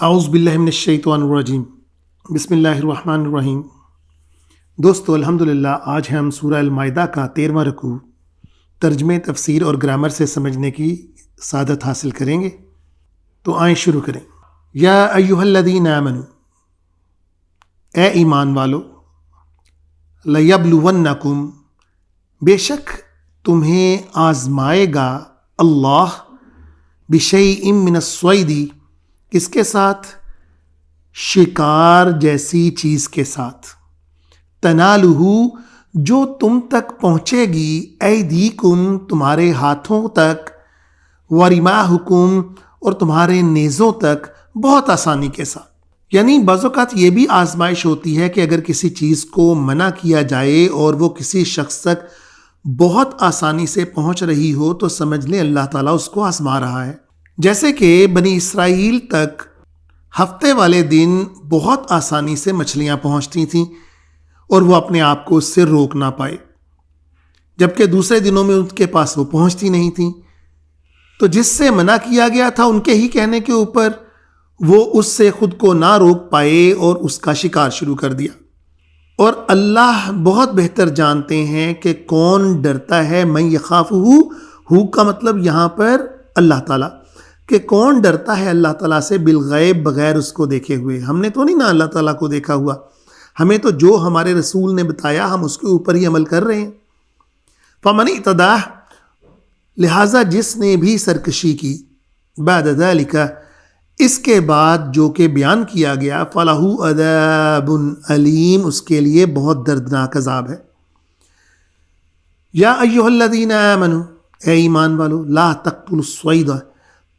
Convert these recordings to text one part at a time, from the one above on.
اعوذ باللہ من الشیطان الرجیم بسم اللہ الرحمن الرحیم۔ دوستو الحمدللہ آج ہم سورہ المائدہ کا 13واں رکوع ترجمے، تفسیر اور گرامر سے سمجھنے کی سعادت حاصل کریں گے۔ تو آئیں شروع کریں۔ یا ایھا الذین آمنوا، اے ایمان والو، لیبلونکم، بے شک تمہیں آزمائے گا اللہ، بشیء من الصید، کس کے ساتھ؟ شکار جیسی چیز کے ساتھ، تنالہ، جو تم تک پہنچے گی، ایدیکم، تمہارے ہاتھوں تک، ورماحکم، اور تمہارے نیزوں تک، بہت آسانی کے ساتھ۔ یعنی بعض اوقات یہ بھی آزمائش ہوتی ہے کہ اگر کسی چیز کو منع کیا جائے اور وہ کسی شخص تک بہت آسانی سے پہنچ رہی ہو تو سمجھ لیں اللہ تعالیٰ اس کو آزما رہا ہے۔ جیسے کہ بنی اسرائیل تک ہفتے والے دن بہت آسانی سے مچھلیاں پہنچتی تھیں اور وہ اپنے آپ کو اس سے روک نہ پائے، جبکہ دوسرے دنوں میں ان کے پاس وہ پہنچتی نہیں تھیں، تو جس سے منع کیا گیا تھا ان کے ہی کہنے کے اوپر وہ اس سے خود کو نہ روک پائے اور اس کا شکار شروع کر دیا۔ اور اللہ بہت بہتر جانتے ہیں کہ کون ڈرتا ہے، من یخافہ، ہو کا مطلب یہاں پر اللہ تعالیٰ، کہ کون ڈرتا ہے اللہ تعالیٰ سے بالغیب، بغیر اس کو دیکھے ہوئے۔ ہم نے تو نہیں نا اللہ تعالیٰ کو دیکھا ہوا، ہمیں تو جو ہمارے رسول نے بتایا ہم اس کے اوپر ہی عمل کر رہے ہیں۔ فمن اعتدی، لہٰذا جس نے بھی سرکشی کی، بعد ذلک، اس کے بعد جو کہ بیان کیا گیا، فلہ عذاب علیم، اس کے لیے بہت دردناک عذاب ہے۔ یا ایھا الذین آمنوا، اے ایمان والو، لا تقتلوا الصید،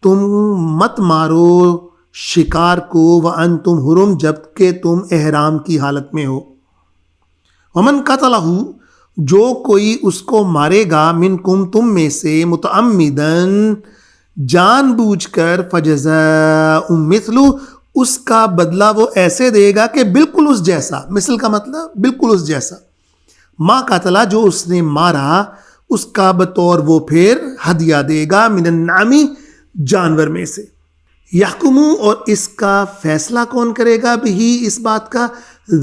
تم مت مارو شکار کو، وانتم حرم، جبکہ تم احرام کی حالت میں ہو۔ ومن قتلہ، جو کوئی اس کو مارے گا، منکم، تم میں سے، متعمدن، جان بوجھ کر، فجزاء مثل، اس کا بدلہ وہ ایسے دے گا کہ بالکل اس جیسا، مثل کا مطلب بالکل اس جیسا، ما قتلہ، جو اس نے مارا، اس کا بطور وہ پھر ہدیہ دے گا، من النعم، جانور میں سے۔ یحکمو، اور اس کا فیصلہ کون کرے گا، بھی، اس بات کا،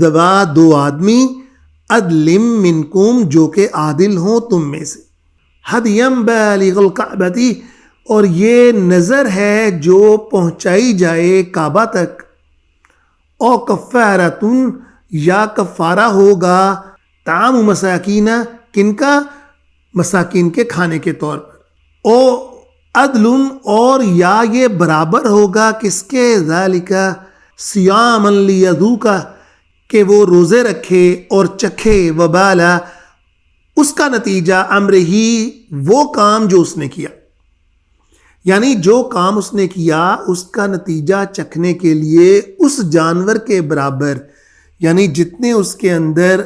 ذوا، دو آدمی، عدل منکم، جو کہ عادل ہوں تم میں سے، ہدیم بالغ الکعبۃ، اور یہ نظر ہے جو پہنچائی جائے کعبہ تک، او کفارۃن، یا کفارہ ہوگا، طعام مساکین، کن کا؟ مساکین کے کھانے کے طور پر، او عدل، اور یا یہ برابر ہوگا کس کے؟ ذالک صیاما لیذوق، کہ وہ روزے رکھے اور چکھے، وبال، اس کا نتیجہ، امر ہی، وہ کام جو اس نے کیا، یعنی جو کام اس نے کیا اس کا نتیجہ چکھنے کے لیے اس جانور کے برابر، یعنی جتنے اس کے اندر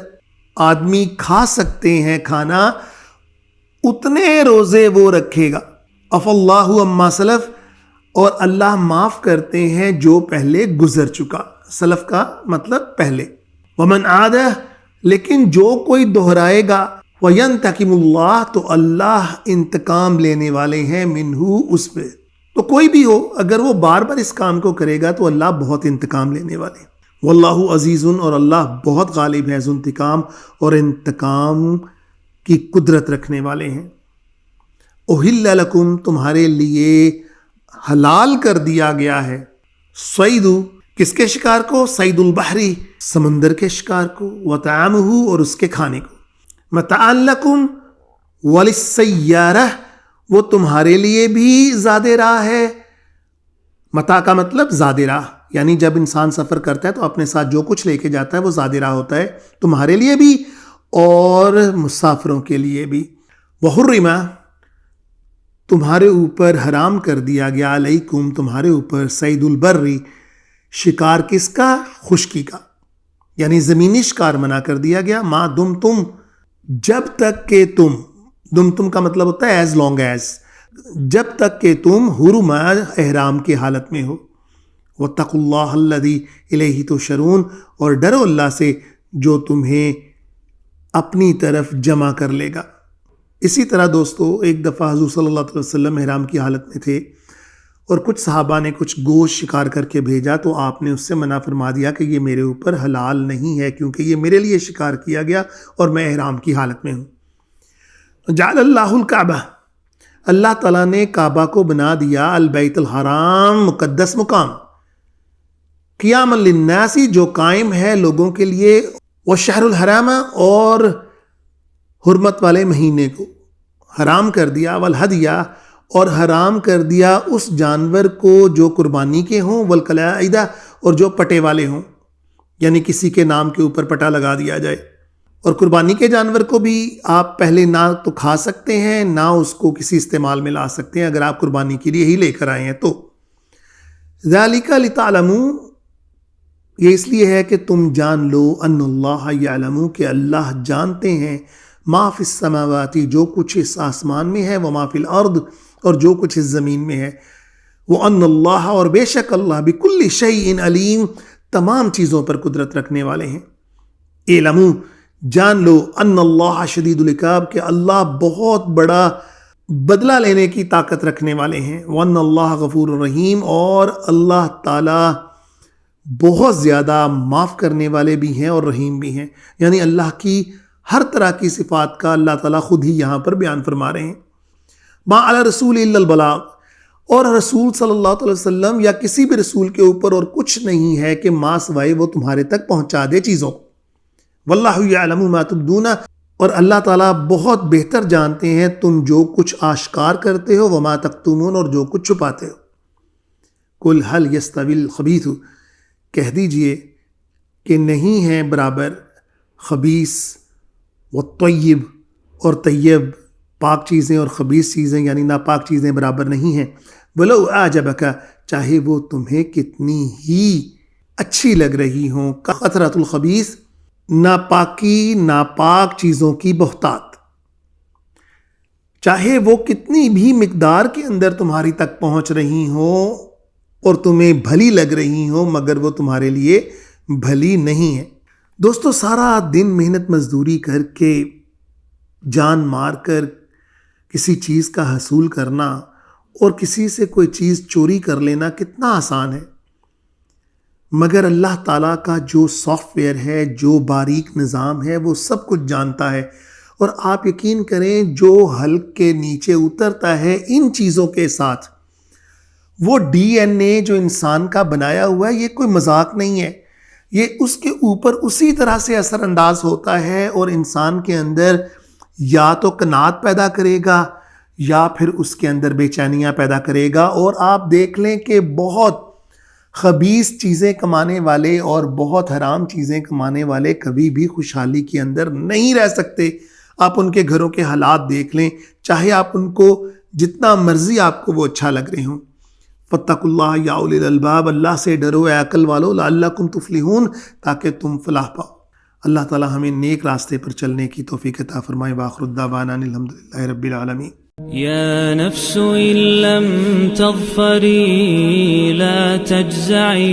آدمی کھا سکتے ہیں کھانا، اتنے روزے وہ رکھے گا۔ عفا اللہ عما سلف، اور اللہ معاف کرتے ہیں جو پہلے گزر چکا، سلف کا مطلب پہلے۔ ومن عاد، لیکن جو کوئی دہرائے گا، وینتقم اللہ، تو اللہ انتقام لینے والے ہیں، منہ، اس پہ، تو کوئی بھی ہو اگر وہ بار بار اس کام کو کرے گا تو اللہ بہت انتقام لینے والے ہیں۔ واللہ عزیز، اور اللہ بہت غالب ہے، ذو انتقام، اور انتقام کی قدرت رکھنے والے ہیں۔ احل لکم، تمہارے لیے حلال کر دیا گیا ہے، صید، کس کے شکار کو؟ صید البحری، سمندر کے شکار کو، وطعامہ، اور اس کے کھانے کو، متاعا لکم وللسیارہ، وہ تمہارے لیے بھی زاد راہ ہے۔ متاع کا مطلب زاد راہ، یعنی جب انسان سفر کرتا ہے تو اپنے ساتھ جو کچھ لے کے جاتا ہے وہ زاد راہ ہوتا ہے، تمہارے لیے بھی اور مسافروں کے لیے بھی۔ وحرم، تمہارے اوپر حرام کر دیا گیا، علیکم، تمہارے اوپر، صید البری، شکار کس کا؟ خشکی کا، یعنی زمینی شکار منع کر دیا گیا، ما دم تم، جب تک کہ تم، دم تم کا مطلب ہوتا ہے ایز لانگ ایز، جب تک کہ تم حرم، احرام کی حالت میں ہو۔ واتقوا اللہ الذی الیہ تحشرون، اور ڈرو اللہ سے جو تمہیں اپنی طرف جمع کر لے گا۔ اسی طرح دوستو ایک دفعہ حضور صلی اللہ علیہ وسلم احرام کی حالت میں تھے اور کچھ صحابہ نے کچھ گوشت شکار کر کے بھیجا تو آپ نے اس سے منع فرما دیا کہ یہ میرے اوپر حلال نہیں ہے کیونکہ یہ میرے لیے شکار کیا گیا اور میں احرام کی حالت میں ہوں۔ جعل اللہ الکعبہ، اللہ تعالیٰ نے کعبہ کو بنا دیا البیت الحرام، مقدس مقام، قیاما للناس، جو قائم ہے لوگوں کے لیے، والشہر الحرام، اور حرمت والے مہینے کو حرام کر دیا، والہدیہ، اور حرام کر دیا اس جانور کو جو قربانی کے ہوں، والقلائد، اور جو پٹے والے ہوں، یعنی کسی کے نام کے اوپر پٹا لگا دیا جائے۔ اور قربانی کے جانور کو بھی آپ پہلے نہ تو کھا سکتے ہیں نہ اس کو کسی استعمال میں لا سکتے ہیں اگر آپ قربانی کے لیے ہی لے کر آئے ہیں تو۔ ذالک لتعلموا، یہ اس لیے ہے کہ تم جان لو، ان اللہ یعلم، کہ اللہ جانتے ہیں، ما فی السماوات، جو کچھ اس آسمان میں ہے، وما فی الارض، اور جو کچھ اس زمین میں ہے، وان اللہ، اور بے شک اللہ، بکل شیء علیم، تمام چیزوں پر قدرت رکھنے والے ہیں۔ اعلموا، جان لو، ان اللہ شدید العقاب، کہ اللہ بہت بڑا بدلہ لینے کی طاقت رکھنے والے ہیں، وان اللہ غفور الرحیم، اور اللہ تعالی بہت زیادہ معاف کرنے والے بھی ہیں اور رحیم بھی ہیں۔ یعنی اللہ کی ہر طرح کی صفات کا اللہ تعالیٰ خود ہی یہاں پر بیان فرما رہے ہیں۔ ما علی رسول الا البلاغ، اور رسول صلی اللہ علیہ وسلم یا کسی بھی رسول کے اوپر اور کچھ نہیں ہے کہ ما سوائے وہ تمہارے تک پہنچا دے چیزوں کو۔ واللہ یعلم ما تبدون، اور اللہ تعالیٰ بہت بہتر جانتے ہیں تم جو کچھ آشکار کرتے ہو، وما تکتمون، اور جو کچھ چھپاتے ہو۔ قل هل یستوی الخبیث، کہہ دیجئے کہ نہیں ہے برابر خبیث والطیب، اور طیب، پاک چیزیں اور خبیث چیزیں یعنی ناپاک چیزیں برابر نہیں ہیں۔ ولو اعجبک، چاہے وہ تمہیں کتنی ہی اچھی لگ رہی ہوں، کثرۃ الخبیث، ناپاکی، ناپاک چیزوں کی بہتات، چاہے وہ کتنی بھی مقدار کے اندر تمہاری تک پہنچ رہی ہوں اور تمہیں بھلی لگ رہی ہوں، مگر وہ تمہارے لیے بھلی نہیں ہے۔ دوستو، سارا دن محنت مزدوری کر کے، جان مار کر کسی چیز کا حصول کرنا اور کسی سے کوئی چیز چوری کر لینا کتنا آسان ہے، مگر اللہ تعالیٰ کا جو سافٹ ویئر ہے، جو باریک نظام ہے، وہ سب کچھ جانتا ہے۔ اور آپ یقین کریں، جو حلق کے نیچے اترتا ہے ان چیزوں کے ساتھ، وہ ڈی این اے جو انسان کا بنایا ہوا ہے، یہ کوئی مذاق نہیں ہے، یہ اس کے اوپر اسی طرح سے اثر انداز ہوتا ہے اور انسان کے اندر یا تو قناعت پیدا کرے گا یا پھر اس کے اندر بے چینیاں پیدا کرے گا۔ اور آپ دیکھ لیں کہ بہت خبیث چیزیں کمانے والے اور بہت حرام چیزیں کمانے والے کبھی بھی خوشحالی کے اندر نہیں رہ سکتے۔ آپ ان کے گھروں کے حالات دیکھ لیں، چاہے آپ ان کو جتنا مرضی آپ کو وہ اچھا لگ رہے ہوں۔ فاتقوا اللہ یا اولی الالباب، اللہ سے ڈرو اے عقل والو، لعلکم تفلحون، تاکہ تم فلاح پاؤ۔ اللہ تعالی ہمیں نیک راستے پر چلنے کی توفیق عطا فرمائے۔ وآخر الدعوانا ان الحمدللہ رب العالمین۔ يا نفس إن لم تظفري لا تجزعي